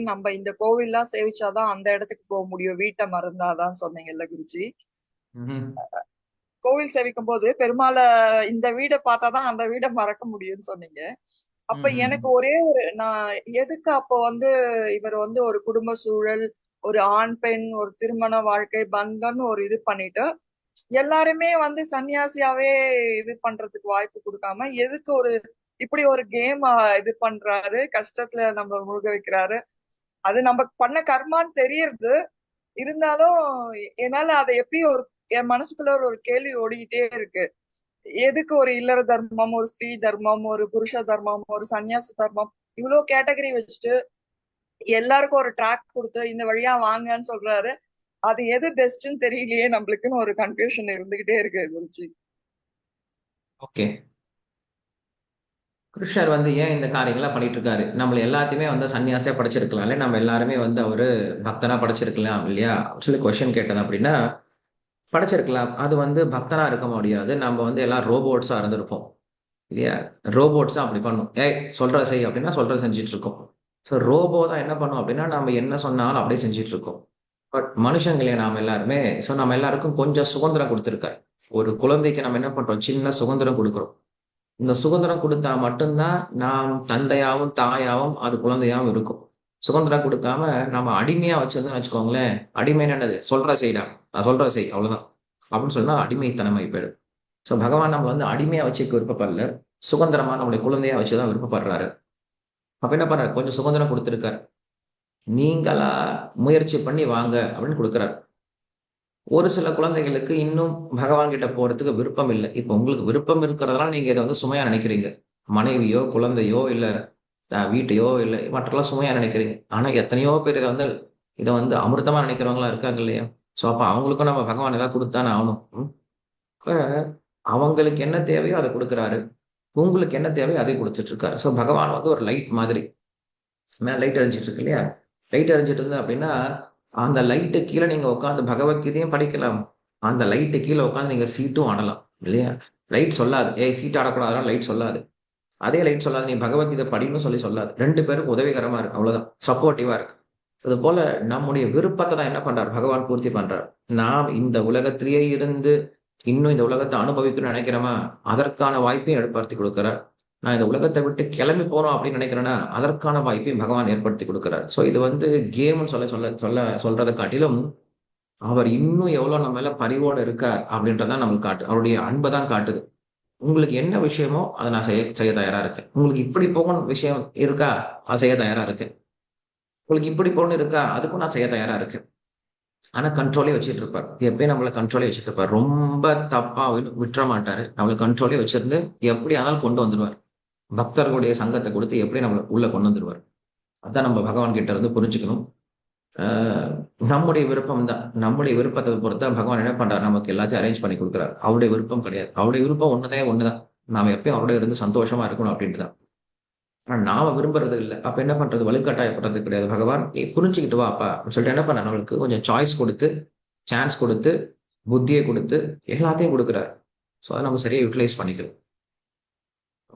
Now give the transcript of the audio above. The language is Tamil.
நம்ம இந்த கோவில்லாம் சேவிச்சாதான் அந்த இடத்துக்கு போக முடியும், வீட்டை மறந்தாதான் சொன்னீங்கல்ல குருஜி. ம்ஹும். கோவில் சேவிக்கும் போது பெருமாளை இந்த வீடை பார்த்தாதான் அந்த வீடை மறக்க முடியும்னு சொன்னீங்க. அப்ப ம்ஹும். எனக்கு ஒரே ஒரு நான் எதுக்கு அப்போ இவர் ஒரு குடும்ப சூழல், ஒரு ஆண் பெண், ஒரு திருமண வாழ்க்கை பந்தம்னு ஒரு இது பண்ணிட்டு எல்லாருமே சன்னியாசியாவே இது பண்றதுக்கு வாய்ப்பு கொடுக்காம எதுக்கு இப்படி ஒரு கேம் இது பண்றாரு, கஷ்டத்துல நம்ம முழுக வைக்கிறாரு. அது நம்ம பண்ண கர்மான்னு தெரியறது. இருந்தாலும் என்னால அதை எப்பயும் என் மனசுக்குள்ள ஒரு கேள்வி ஓடிக்கிட்டே இருக்கு. எதுக்கு ஒரு இல்லற தர்மம், ஒரு ஸ்ரீ தர்மம், ஒரு புருஷ தர்மம், ஒரு சன்னியாச தர்மம், இவ்வளவு கேட்டகரி வச்சுட்டு எல்லாருக்கும் ஒரு ட்ராக் கொடுத்து இந்த வழியா வாங்கன்னு சொல்றாரு. அது எது பெஸ்ட்ன்னு தெரியலையே நம்மளுக்குன்னு ஒரு கன்ஃபியூஷன் இருந்துகிட்டே இருக்கு குருஜி. ஓகே. கிருஷ்ணர் ஏன் இந்த காரியங்கள்லாம் பண்ணிட்டு இருக்காரு? நம்மள எல்லாத்தையுமே சன்னியாசியா படைச்சிருக்கலாம் இல்லையா? நம்ம எல்லாருமே அவரு பக்தனா படைச்சிருக்கலாம் இல்லையா சொல்லி கொஸ்டின் கேட்டது அப்படின்னா, படைச்சிருக்கலாம். அது பக்தனா இருக்க முடியாது. நம்ம எல்லாம் ரோபோட்ஸா இருந்திருப்போம் இல்லையா? ரோபோட்ஸ் தான் அப்படி பண்ணும். ஏய் சொல்றத செய் அப்படின்னா சொல்றத செஞ்சுட்டு இருக்கோம். ஸோ ரோபோ தான் என்ன பண்ணும் அப்படின்னா, நம்ம என்ன சொன்னாலும் அப்படியே செஞ்சுட்டு இருக்கோம். பட் மனுஷங்களே நாம எல்லாருமே, ஸோ நம்ம எல்லாருக்கும் கொஞ்சம் சுதந்திரம் கொடுத்துருக்காரு. ஒரு குழந்தைக்கு நம்ம என்ன பண்றோம்? சின்ன சுதந்திரம் கொடுக்குறோம். இந்த சுதந்திரம் கொடுத்தா மட்டும்தான் நாம் தந்தையாவும் தாயாவும் அது குழந்தையாவும் இருக்கும். சுதந்திரம் கொடுக்காம நம்ம அடிமையா வச்சிருந்தோம்னு வச்சுக்கோங்களேன். அடிமைன்னு என்னது? சொல்ற செய்டா, நான் சொல்ற செய், அவ்வளவுதான் அப்படின்னு சொன்னா அடிமைத்தனமை போயிடும். ஸோ பகவான் நம்ம அடிமையா வச்சுக்க விருப்பப்படல, சுதந்திரமா நம்மளுடைய குழந்தையா வச்சுதான் விருப்பப்படுறாரு. அப்ப என்ன பண்றாரு? கொஞ்சம் சுதந்திரம் கொடுத்திருக்காரு. நீங்களா முயற்சி பண்ணி வாங்க அப்படின்னு கொடுக்குறாரு. ஒரு சில குழந்தைகளுக்கு இன்னும் பகவான் கிட்ட போறதுக்கு விருப்பம் இல்லை. இப்ப உங்களுக்கு விருப்பம் இருக்கிறதுனால நீங்க இதை சுமையா நினைக்கிறீங்க. மனைவியோ குழந்தையோ இல்ல வீட்டையோ இல்ல மற்றெல்லாம் சுமையா நினைக்கிறீங்க. ஆனா எத்தனையோ பேர் இதை அமிர்தமா நினைக்கிறவங்களா இருக்காங்க இல்லையா? சோ அப்ப அவங்களுக்கும் நம்ம பகவான் ஏதாவது கொடுத்தானே ஆகணும். இப்ப அவங்களுக்கு என்ன தேவையோ அதை கொடுக்குறாரு. உங்களுக்கு என்ன தேவையோ அதை கொடுத்துட்டு இருக்காரு. சோ பகவான் ஒரு லைட் மாதிரி. மேல லைட் எரிஞ்சிட்டு இருக்கு இல்லையா? லைட் எரிஞ்சிட்டு இருந்தது அப்படின்னா, அந்த லைட்டு கீழே நீங்க உட்காந்து பகவத்கீதையும் படிக்கலாம். அந்த லைட்டு கீழே உட்காந்து நீங்க சீட்டும் ஆடலாம் இல்லையா? லைட் சொல்லாது, ஏய் சீட் ஆடக்கூடாதுன்னா லைட் சொல்லாது. அதே லைட் சொல்லாது, நீ பகவத்கீதை படின்னு சொல்லாது. ரெண்டு பேரும் உதவிகரமா இருக்கு, அவ்வளவுதான். சப்போர்ட்டிவா இருக்கு. அது போல நம்முடைய விருப்பத்தை தான் என்ன பண்றாரு? பகவான் பூர்த்தி பண்றார். நாம் இந்த உலகத்திலேயே இருந்து இன்னும் இந்த உலகத்தை அனுபவிக்கணும்னு நினைக்கிறோமா? அதற்கான வாய்ப்பையும் ஏற்படுத்தி கொடுக்கிறார். நான் இந்த உலகத்தை விட்டு கிளம்பி போறோம் அப்படின்னு நினைக்கிறேன்னா அதற்கான வாய்ப்பையும் பகவான் ஏற்படுத்தி கொடுக்கிறார். சோ இது கேம்னு சொல்றதை காட்டிலும் அவர் இன்னும் எவ்வளவு நம்ம மேல பரிவோடு இருக்கார் அப்படின்றதான் நம்மளுக்கு காட்டு. அவருடைய அன்பை தான் காட்டுது. உங்களுக்கு என்ன விஷயமோ அதை நான் செய்ய செய்ய தயாரா இருக்கேன். உங்களுக்கு இப்படி போகணும் விஷயம் இருக்கா, அதை செய்ய தயாரா இருக்கேன். உங்களுக்கு இப்படி போகணும் இருக்கா, அதுக்கும் நான் செய்ய தயாரா இருக்கேன். ஆனா கண்ட்ரோலே வச்சுட்டு இருப்பார். எப்பயும் நம்மள கண்ட்ரோலே வச்சுட்டு இருப்பார். ரொம்ப தப்பா விட்டுற மாட்டாரு. நம்மளை கண்ட்ரோலே வச்சிருந்து எப்படி ஆனாலும் கொண்டு வந்துருவார். பக்தர்களுடைய சங்கத்தை கொடுத்து எப்படி நம்மளை உள்ள கொண்டு வந்துருவார். அதான் நம்ம பகவான் கிட்ட இருந்து புரிஞ்சுக்கணும். ஆஹ் நம்முடைய விருப்பம் தான். நம்முடைய விருப்பத்தை பொறுத்தா பகவான் என்ன பண்றாரு? நமக்கு எல்லாத்தையும் அரேஞ்ச் பண்ணி கொடுக்குறாரு. அவருடைய விருப்பம் கிடையாது. அவருடைய விருப்பம் ஒண்ணுதான். நாம எப்பயும் அவருடைய இருந்து சந்தோஷமா இருக்கணும் அப்படின்ட்டு தான். ஆனா நாம விரும்புறது இல்லை. அப்ப என்ன பண்றது? வலுக்கட்டாயப்படுறது கிடையாது. பகவான் நீ புரிஞ்சுக்கிட்டு வா அப்பா அப்படின்னு சொல்லிட்டு என்ன பண்ண, நம்மளுக்கு கொஞ்சம் சாய்ஸ் கொடுத்து, சான்ஸ் கொடுத்து, புத்தியை கொடுத்து எல்லாத்தையும் கொடுக்குறாரு. ஸோ அதை நம்ம சரியா யூட்டிலைஸ் பண்ணிக்கணும்.